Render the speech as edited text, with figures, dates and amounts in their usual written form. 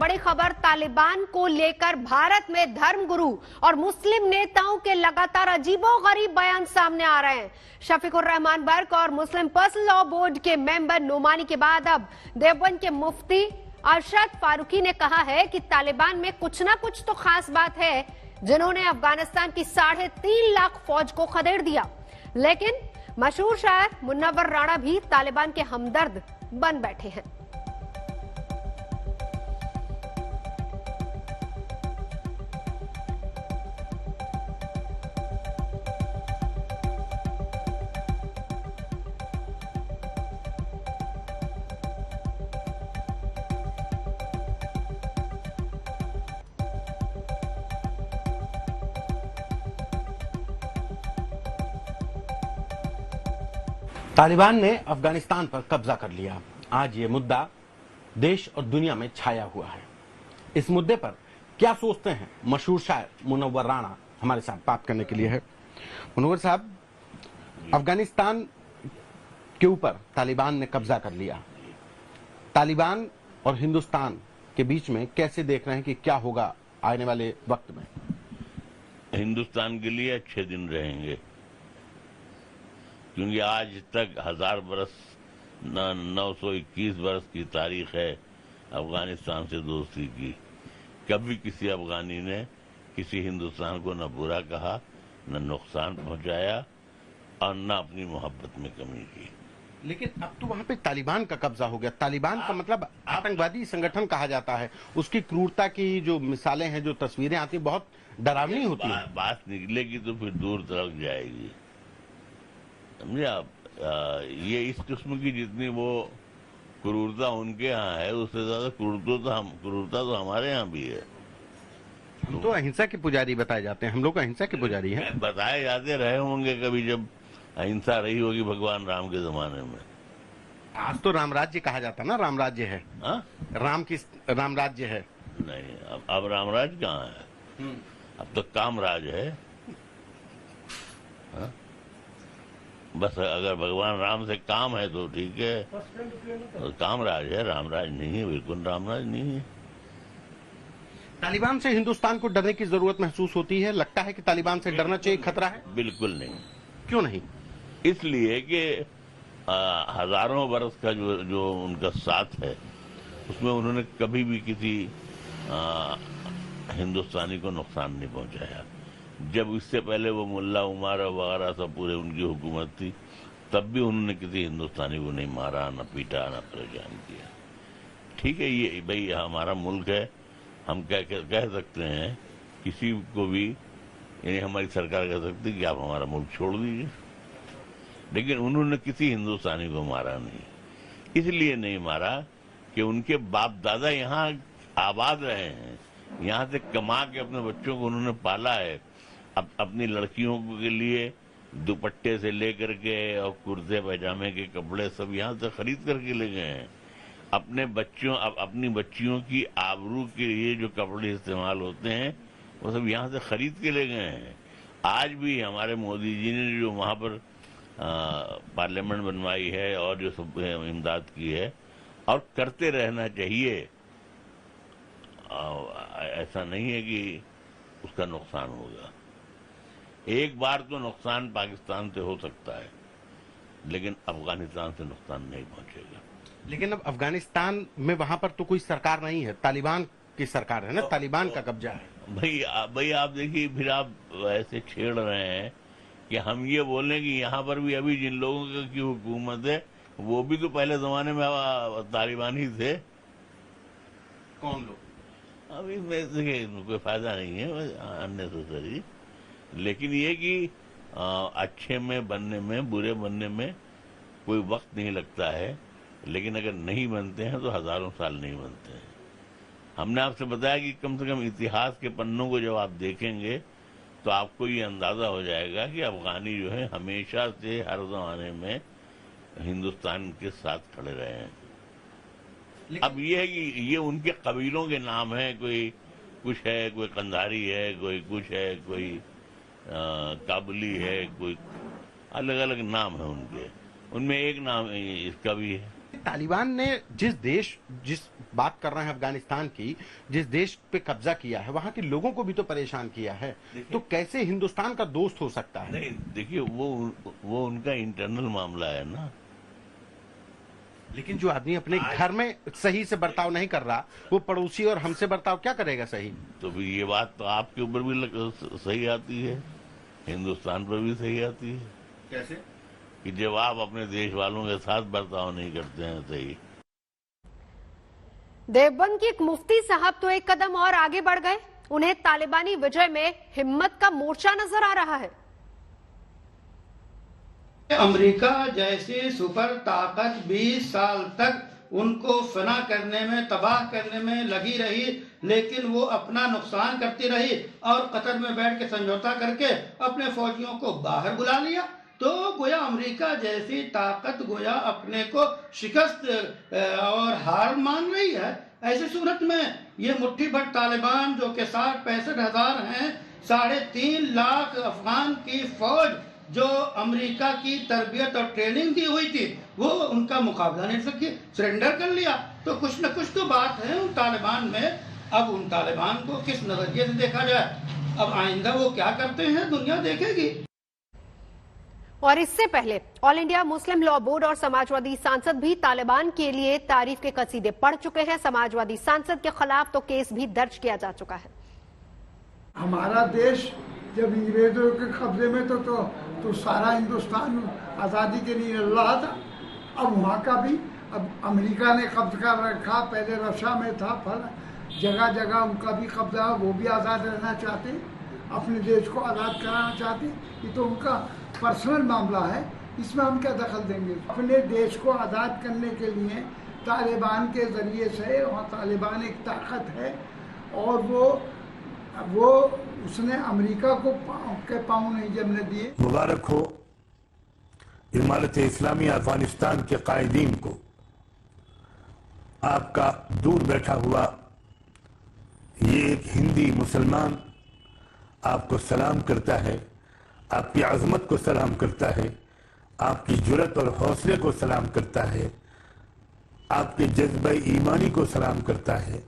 बड़ी खबर तालिबान को लेकर भारत में धर्मगुरु और मुस्लिम नेताओं के लगातार अजीबोगरीब बयान सामने आ रहे हैं। शफीकुर रहमान बर्क और मुस्लिम पर्सनल लॉ बोर्ड के मेंबर नोमानी के बाद अब देवबंद के मुफ्ती अरशद फारूकी ने कहा है कि तालिबान में कुछ ना कुछ तो खास बात है, जिन्होंने अफगानिस्तान की 3.5 लाख फौज को खदेड़ दिया। लेकिन मशहूर शायर मुनव्वर राणा भी तालिबान के हमदर्द बन बैठे हैं। तालिबान ने अफगानिस्तान पर कब्जा कर लिया। आज ये मुद्दा देश और दुनिया में छाया हुआ है। इस मुद्दे पर क्या सोचते हैं मशहूर शायर मुनव्वर राणा हमारे साथ बात करने के लिए है। मुनव्वर साहब, अफगानिस्तान के ऊपर तालिबान ने कब्जा कर लिया। तालिबान और हिंदुस्तान के बीच में कैसे देख रहे हैं कि क्या होगा आने वाले वक्त में? हिंदुस्तान के लिए अच्छे दिन रहेंगे, क्योंकि आज तक 1000 बरस 921 बरस की तारीख है अफगानिस्तान से दोस्ती की। कभी किसी अफगानी ने किसी हिंदुस्तान को न बुरा कहा, न नुकसान पहुंचाया और न अपनी मोहब्बत में कमी की। लेकिन अब तो वहां पे तालिबान का कब्जा हो गया। तालिबान का मतलब आतंकवादी संगठन कहा जाता है। उसकी क्रूरता की जो मिसालें हैं, जो तस्वीरें आती, बहुत डरावनी होती है। बात निकलेगी तो फिर दूर तक जाएगी, समझे आप। ये इस किस्म की जितनी वो क्रूरता उनके यहाँ है, उससे ज्यादा क्रूरता तो हमारे यहाँ भी है। हम तो अहिंसा के पुजारी बताए जाते हैं। हम लोग अहिंसा के पुजारी हैं। बताए जाते रहे होंगे कभी, जब अहिंसा रही होगी भगवान राम के जमाने में। आज तो राम राज्य कहा जाता ना, राम राज्य है। राम राज्य है। नहीं, अब रामराज कहाँ है? अब तो कामराज है। हा? बस अगर भगवान राम से काम है तो ठीक है, तो कामराज है, रामराज नहीं है। बिल्कुल रामराज नहीं है। तालिबान से हिंदुस्तान को डरने की जरूरत महसूस होती है? लगता है कि तालिबान से डरना चाहिए, खतरा है? बिल्कुल नहीं। क्यों नहीं? इसलिए कि हजारों बरस का जो उनका साथ है, उसमें उन्होंने कभी भी किसी हिंदुस्तानी को नुकसान नहीं पहुंचाया। जब इससे पहले वो मुल्ला उमर वगैरह सब पूरे उनकी हुकूमत थी, तब भी उन्होंने किसी हिंदुस्तानी को नहीं मारा, न पीटा, न परेशान किया। ठीक है, ये भाई हमारा मुल्क है। हम कह सकते हैं किसी को भी, यानी हमारी सरकार कह सकती है कि आप हमारा मुल्क छोड़ दीजिए, लेकिन उन्होंने किसी हिंदुस्तानी को मारा नहीं। इसलिए नहीं मारा कि उनके बाप दादा यहाँ आबाद रहे हैं, यहाँ से कमा के अपने बच्चों को उन्होंने पाला है। अपनी लड़कियों के लिए दुपट्टे से लेकर के और कुर्ते पैजामे के कपड़े सब यहाँ से खरीद करके ले गए हैं। अपनी बच्चियों की आबरू के लिए जो कपड़े इस्तेमाल होते हैं, वो सब यहाँ से खरीद के ले गए हैं। आज भी हमारे मोदी जी ने जो वहाँ पर पार्लियामेंट बनवाई है और जो सब इमदाद की है, और करते रहना चाहिए। ऐसा नहीं है कि उसका नुकसान होगा। एक बार तो नुकसान पाकिस्तान से हो सकता है, लेकिन अफगानिस्तान से नुकसान नहीं पहुंचेगा। लेकिन अब अफगानिस्तान में वहां पर तो कोई सरकार नहीं है, तालिबान की सरकार है ना, तालिबान का कब्जा है। भाई आप देखिए, फिर आप ऐसे छेड़ रहे हैं कि हम ये बोलें कि यहाँ पर भी अभी जिन लोगों की हुकूमत है, वो भी तो पहले जमाने में तालिबान ही थे। कौन लोग? अब इसमें कोई फायदा नहीं है अननेसेसरी। लेकिन ये कि अच्छे में बनने में, बुरे बनने में कोई वक्त नहीं लगता है, लेकिन अगर नहीं बनते हैं तो हजारों साल नहीं बनते हैं। हमने आपसे बताया कि कम से कम इतिहास के पन्नों को जब आप देखेंगे तो आपको ये अंदाजा हो जाएगा कि अफगानी जो है हमेशा से हर जमाने में हिंदुस्तान के साथ खड़े रहे हैं। अब ये है कि ये उनके कबीलों के नाम है, कोई कुछ है, कोई कंधारी है, कोई कुछ है, कोई काबुली है, कोई अलग अलग नाम है उनके। उनमें एक नाम इसका भी है। तालिबान ने जिस बात कर रहे हैं अफगानिस्तान की, जिस देश पे कब्जा किया है, वहां के लोगों को भी तो परेशान किया है, तो कैसे हिंदुस्तान का दोस्त हो सकता है? नहीं, देखिए वो उनका इंटरनल मामला है ना। लेकिन जो आदमी अपने घर में सही से बर्ताव नहीं कर रहा, वो पड़ोसी और हमसे बर्ताव क्या करेगा सही? तो फिर ये बात तो आपके ऊपर भी सही आती है, हिंदुस्तान पर भी सही आती है। कैसे? कि जब आप अपने देश वालों के साथ बर्ताव नहीं करते हैं सही। देवबंद के एक मुफ्ती साहब तो एक कदम और आगे बढ़ गए। उन्हें तालिबानी विजय में हिम्मत का मोर्चा नजर आ रहा है। अमेरिका जैसी सुपर ताकत 20 साल तक उनको फना करने में, तबाह करने में लगी रही, लेकिन वो अपना नुकसान करती रही और कतर में बैठ के समझौता करके अपने फौजियों को बाहर बुला लिया। तो गोया अमेरिका जैसी ताकत गोया अपने को शिकस्त और हार मान रही है। ऐसी सूरत में ये मुट्ठी भर तालिबान जो के 60-65 हजार हैं, 3.5 लाख अफगान की फौज जो अमेरिका की तरबियत और ट्रेनिंग दी हुई थी, वो उनका मुकाबला नहीं सकी, सरेंडर कर लिया। तो कुछ न कुछ तो बात है उन तालिबान में। अब उन तालिबान को किस नजरिए से देखा जाए, अब आइंदा वो क्या करते हैं दुनिया देखेगी। और इससे पहले all India Muslim law board और समाजवादी सांसद भी तालिबान के लिए तारीफ के कसीदे पढ़ चुके हैं। समाजवादी सांसद के खिलाफ तो केस भी दर्ज किया जा चुका है। हमारा देश जब अंग्रेजों के कब्जे में तो सारा हिंदुस्तान आज़ादी के लिए लड़ रहा था। अब वहाँ का भी अब अमेरिका ने कब्जा कर रखा, पहले रशिया में था, फल जगह जगह उनका भी कब्जा, वो भी आज़ाद रहना चाहते, अपने देश को आज़ाद कराना चाहते। ये तो उनका पर्सनल मामला है, इसमें हम क्या दखल देंगे। अपने देश को आज़ाद करने के लिए तालिबान के ज़रिए से, और तालिबान एक ताकत है और वो उसने अमेरिका को के पाँव नहीं जमने दिए। मुबारक हो इमारत इस्लामी अफगानिस्तान के कायदीन को। आपका दूर बैठा हुआ ये एक हिंदी मुसलमान आपको सलाम करता है, आपकी अज़मत को सलाम करता है, आपकी जुर्रत और हौसले को सलाम करता है, आपके जज्बे ईमानी को सलाम करता है।